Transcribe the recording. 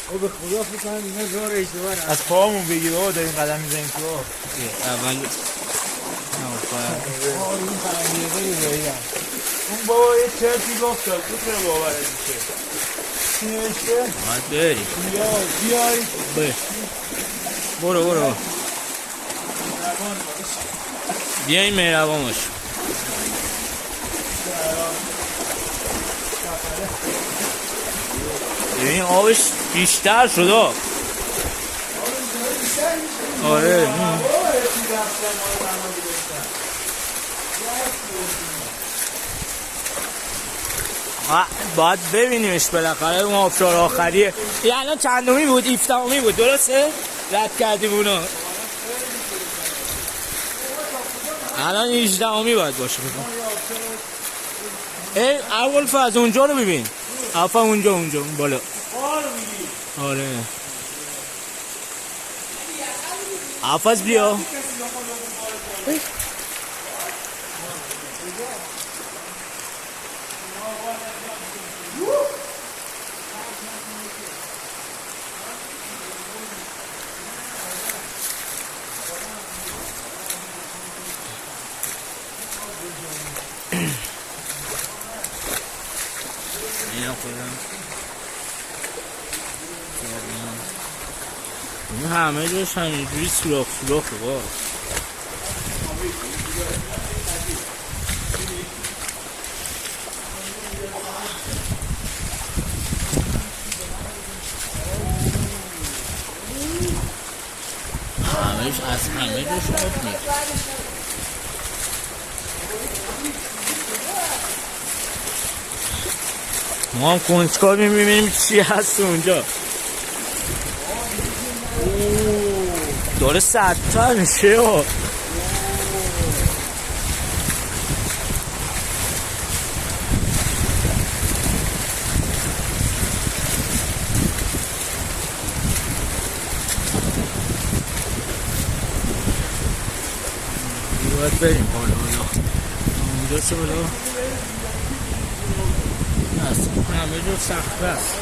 او به خدا فکر کنم اینا راه اشتباه از پاهمون بگیر بابا داریم قدم میزنیم تو اول این خرنگیقه رو داریم اون بابا یه چرتی گفت داد تو چرا باورت میشه چی نوشته؟ باید بریم بیای برو بیاین مهربان باش. ببین آبش بیشتر شده. آره باید ببینیمش بالاخره. اون آبشار آخریه. یه الان چندمی بود؟ 17می بود درسته؟ رد کردیم اونو. الان 18می باید باشه. اول از اونجا رو ببین. افا اونجا اون بالا. آره افاز بیا. این همه جاش همینجوری سوراخ با همهش از همه جاش آب میاد. ما هم کنجکاو میبینیم چی هست اونجا. داره سردتر میشه. باید بریم حالا اونجا چه بالا هست همه جا سخت است.